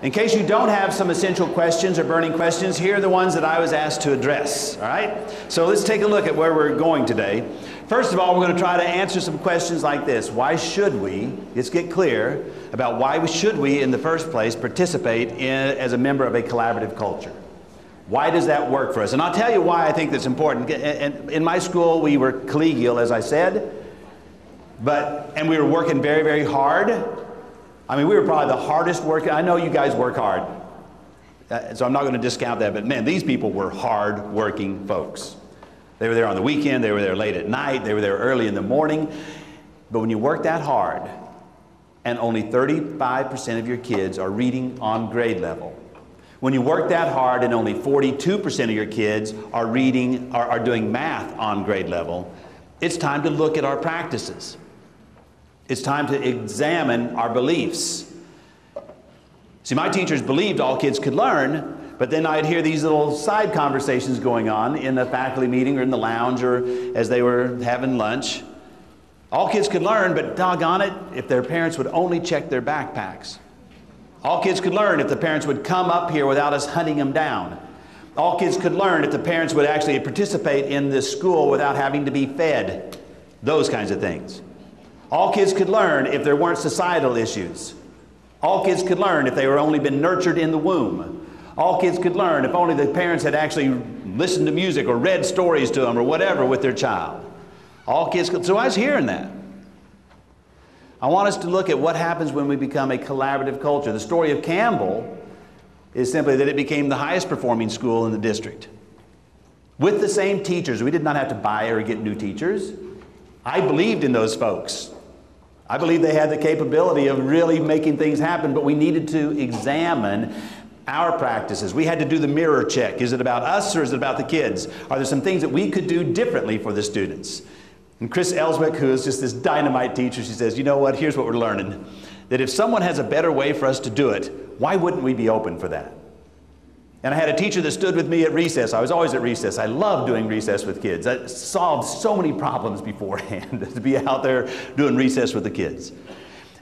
In case you don't have some essential questions or burning questions, here are the ones that I was asked to address, all right? So let's take a look at where we're going today. First of all, we're going to try to answer some questions like this. Why should we, let's get clear about why should we in the first place participate as a member of a collaborative culture? Why does that work for us? And I'll tell you why I think that's important. In my school, we were collegial, as I said, and we were working very, very hard. I mean, we were probably the hardest working. I know you guys work hard, so I'm not going to discount that, but man, these people were hard-working folks. They were there on the weekend, they were there late at night, they were there early in the morning. But when you work that hard, and only 35% of your kids are reading on grade level, when you work that hard and only 42% of your kids are doing math on grade level, it's time to look at our practices. It's time to examine our beliefs. See, my teachers believed all kids could learn, but then I'd hear these little side conversations going on in the faculty meeting or in the lounge or as they were having lunch. All kids could learn, but doggone it, if their parents would only check their backpacks. All kids could learn if the parents would come up here without us hunting them down. All kids could learn if the parents would actually participate in this school without having to be fed. Those kinds of things. All kids could learn if there weren't societal issues. All kids could learn if they were only been nurtured in the womb. All kids could learn if only the parents had actually listened to music or read stories to them or whatever with their child. All kids could. So I was hearing that. I want us to look at what happens when we become a collaborative culture. The story of Campbell is simply that it became the highest performing school in the district. With the same teachers. We did not have to buy or get new teachers. I believed in those folks. I believe they had the capability of really making things happen, but we needed to examine our practices. We had to do the mirror check. Is it about us or is it about the kids? Are there some things that we could do differently for the students? And Chris Ellswick, who is just this dynamite teacher, she says, you know what, here's what we're learning. That if someone has a better way for us to do it, why wouldn't we be open for that? And I had a teacher that stood with me at recess. I was always at recess. I love doing recess with kids. I solved so many problems beforehand to be out there doing recess with the kids.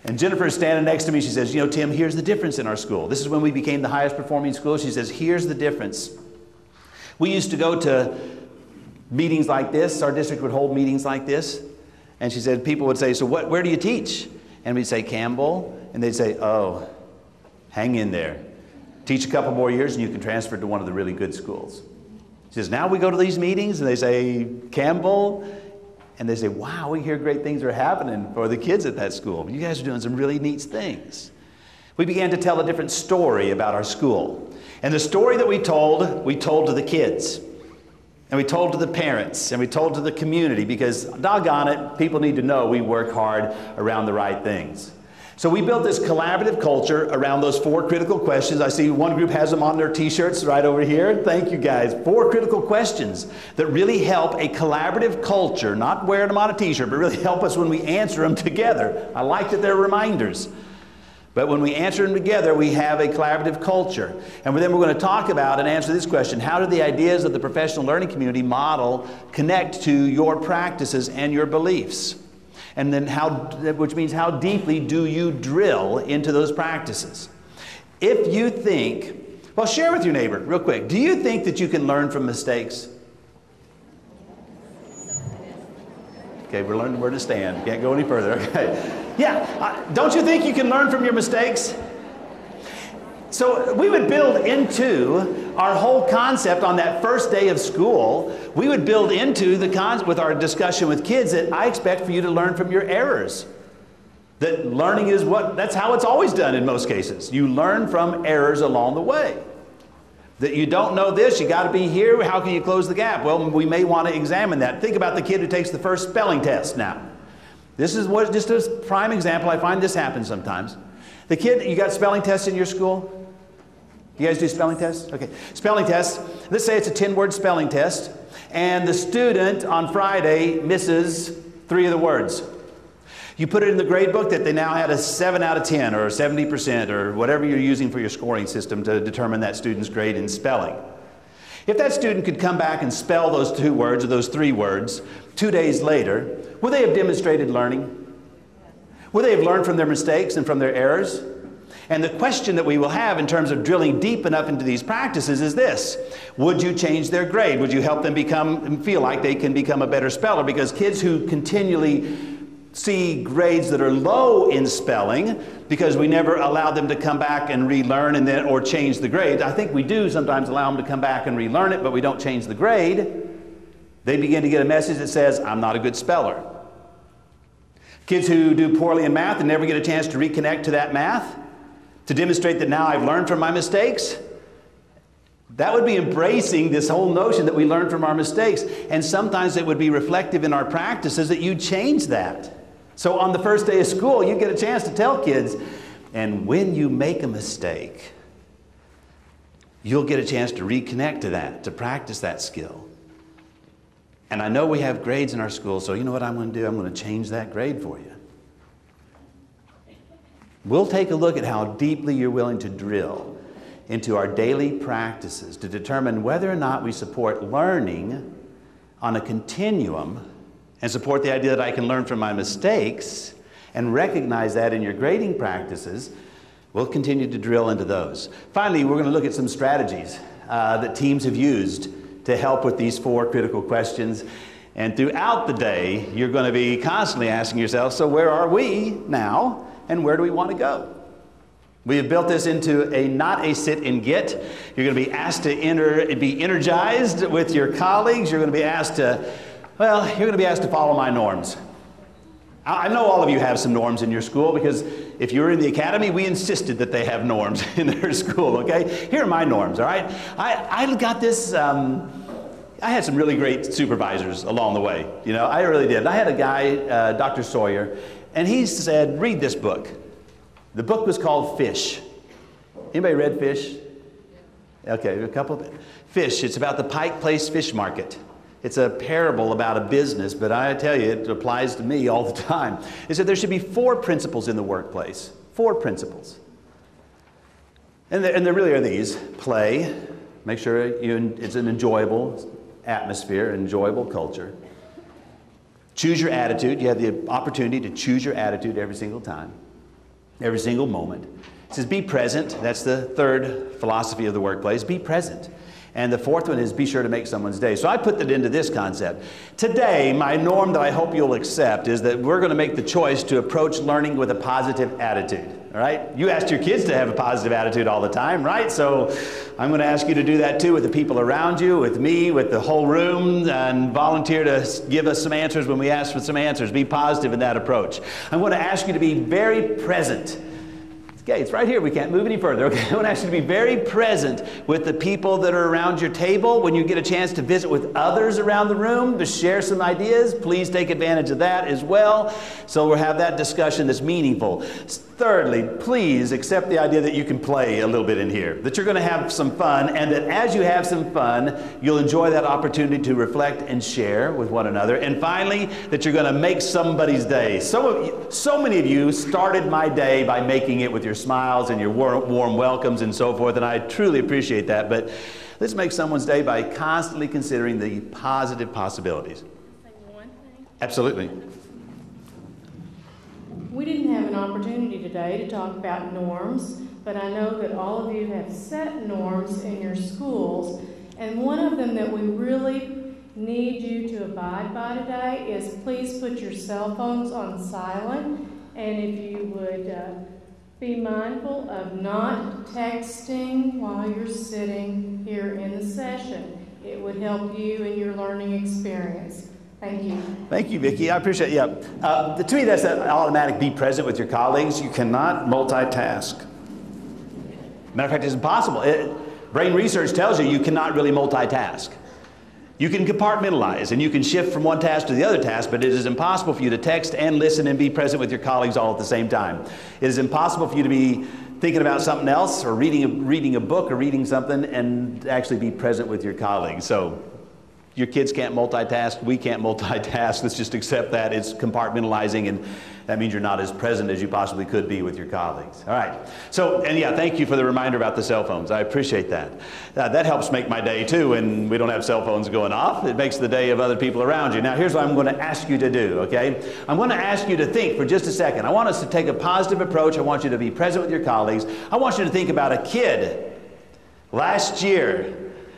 And Jennifer is standing next to me. She says, you know, Tim, here's the difference in our school. This is when we became the highest performing school. She says, here's the difference. We used to go to meetings like this. Our district would hold meetings like this. And she said, people would say, so where do you teach? And we'd say, Campbell. And they'd say, oh, hang in there. Teach a couple more years and you can transfer to one of the really good schools. She says, now we go to these meetings and they say, Campbell. And they say, wow, we hear great things are happening for the kids at that school. You guys are doing some really neat things. We began to tell a different story about our school. And the story that we told to the kids. And we told to the parents. And we told to the community because, doggone it, people need to know we work hard around the right things. So we built this collaborative culture around those 4 critical questions. I see one group has them on their t-shirts right over here. Thank you guys. 4 critical questions that really help a collaborative culture, not wearing them on a t-shirt, but really help us when we answer them together. I like that they're reminders. But when we answer them together, we have a collaborative culture. And then we're going to talk about and answer this question. How do the ideas of the professional learning community model connect to your practices and your beliefs? And then which means how deeply do you drill into those practices? If you think, well, share with your neighbor real quick. Do you think that you can learn from mistakes? Okay, we're learning where to stand. Can't go any further. Okay. Yeah, don't you think you can learn from your mistakes? So we would build into our whole concept on that first day of school, we would build into the concept with our discussion with kids that I expect for you to learn from your errors. That learning is that's how it's always done in most cases. You learn from errors along the way. That you don't know this, you got to be here, how can you close the gap? Well, we may want to examine that. Think about the kid who takes the first spelling test now. This is just a prime example. I find this happens sometimes. The kid, you got spelling tests in your school? You guys do spelling tests? Okay. Spelling tests. Let's say it's a 10-word spelling test, and the student on Friday misses 3 of the words. You put it in the grade book that they now had a 7 out of 10 or 70% or whatever you're using for your scoring system to determine that student's grade in spelling. If that student could come back and spell those 2 words or those 3 words 2 days later, would they have demonstrated learning? Would they have learned from their mistakes and from their errors? And the question that we will have in terms of drilling deep enough into these practices is this: would you change their grade? Would you help them feel like they can become a better speller? Because kids who continually see grades that are low in spelling because we never allow them to come back and relearn or change the grade. I think we do sometimes allow them to come back and relearn it, but we don't change the grade. They begin to get a message that says, I'm not a good speller. Kids who do poorly in math and never get a chance to reconnect to that math, to demonstrate that now I've learned from my mistakes, that would be embracing this whole notion that we learn from our mistakes. And sometimes it would be reflective in our practices that you change that. So on the first day of school, you get a chance to tell kids, and when you make a mistake, you'll get a chance to reconnect to that, to practice that skill. And I know we have grades in our school, so you know what I'm going to do? I'm going to change that grade for you. We'll take a look at how deeply you're willing to drill into our daily practices to determine whether or not we support learning on a continuum and support the idea that I can learn from my mistakes and recognize that in your grading practices. We'll continue to drill into those. Finally, we're going to look at some strategies that teams have used to help with these 4 critical questions. And throughout the day, you're going to be constantly asking yourself, so where are we now and where do we want to go? We have built this into not a sit and get. You're going to be asked to be energized with your colleagues. You're going to be asked to follow my norms. I know all of you have some norms in your school because if you're in the academy, we insisted that they have norms in their school, okay? Here are my norms, all right? I got this, I had some really great supervisors along the way, you know, I really did. I had a guy, Dr. Sawyer, and he said, read this book. The book was called Fish. Anybody read Fish? Okay, a couple of Fish. It's about the Pike Place Fish Market. It's a parable about a business, but I tell you, it applies to me all the time. It said there should be 4 principles in the workplace. 4 principles. And there really are these. Play. Make sure it's an enjoyable atmosphere, an enjoyable culture. Choose your attitude. You have the opportunity to choose your attitude every single time, every single moment. It says be present. That's the 3rd philosophy of the workplace. Be present. And the 4th one is be sure to make someone's day. So I put that into this concept. Today, my norm that I hope you'll accept is that we're going to make the choice to approach learning with a positive attitude. All right? You asked your kids to have a positive attitude all the time, right? So I'm going to ask you to do that too with the people around you, with me, with the whole room, and volunteer to give us some answers when we ask for some answers. Be positive in that approach. I'm going to ask you to be very present. Okay, it's right here. We can't move any further. Okay, I want to ask you to be very present with the people that are around your table. When you get a chance to visit with others around the room to share some ideas, please take advantage of that as well. So we'll have that discussion that's meaningful. Thirdly, please accept the idea that you can play a little bit in here, that you're going to have some fun, and that as you have some fun, you'll enjoy that opportunity to reflect and share with one another. And finally, that you're going to make somebody's day. So many of you started my day by making it with your smiles and your warm welcomes and so forth, and I truly appreciate that. But let's make someone's day by constantly considering the positive possibilities. Say one thing. Absolutely. We didn't have an opportunity today to talk about norms, but I know that all of you have set norms in your schools, and one of them that we really need you to abide by today is please put your cell phones on silent, and if you would be mindful of not texting while you're sitting here in the session. It would help you in your learning experience. Thank you. Thank you, Vicki. I appreciate it. Yeah. To me, that's an automatic be present with your colleagues. You cannot multitask. Matter of fact, it's impossible. Brain research tells you cannot really multitask. You can compartmentalize and you can shift from one task to the other task, but it is impossible for you to text and listen and be present with your colleagues all at the same time. It is impossible for you to be thinking about something else or reading a book or reading something and actually be present with your colleagues. So your kids can't multitask, we can't multitask. Let's just accept that. It's compartmentalizing, and that means you're not as present as you possibly could be with your colleagues. All right. So, and yeah, thank you for the reminder about the cell phones. I appreciate that. That helps make my day too, and we don't have cell phones going off. It makes the day of other people around you. Now, here's what I'm going to ask you to do, okay? I'm going to ask you to think for just a second. I want us to take a positive approach. I want you to be present with your colleagues. I want you to think about a kid last year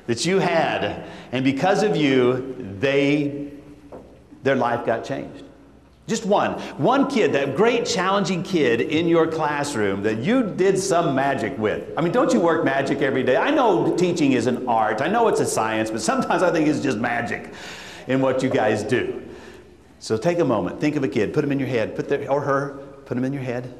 that you had, and because of you, their life got changed. Just one kid, that great challenging kid in your classroom that you did some magic with. I mean, don't you work magic every day? I know teaching is an art. I know it's a science, but sometimes I think it's just magic in what you guys do. So take a moment, think of a kid, put them in your head, put them in your head.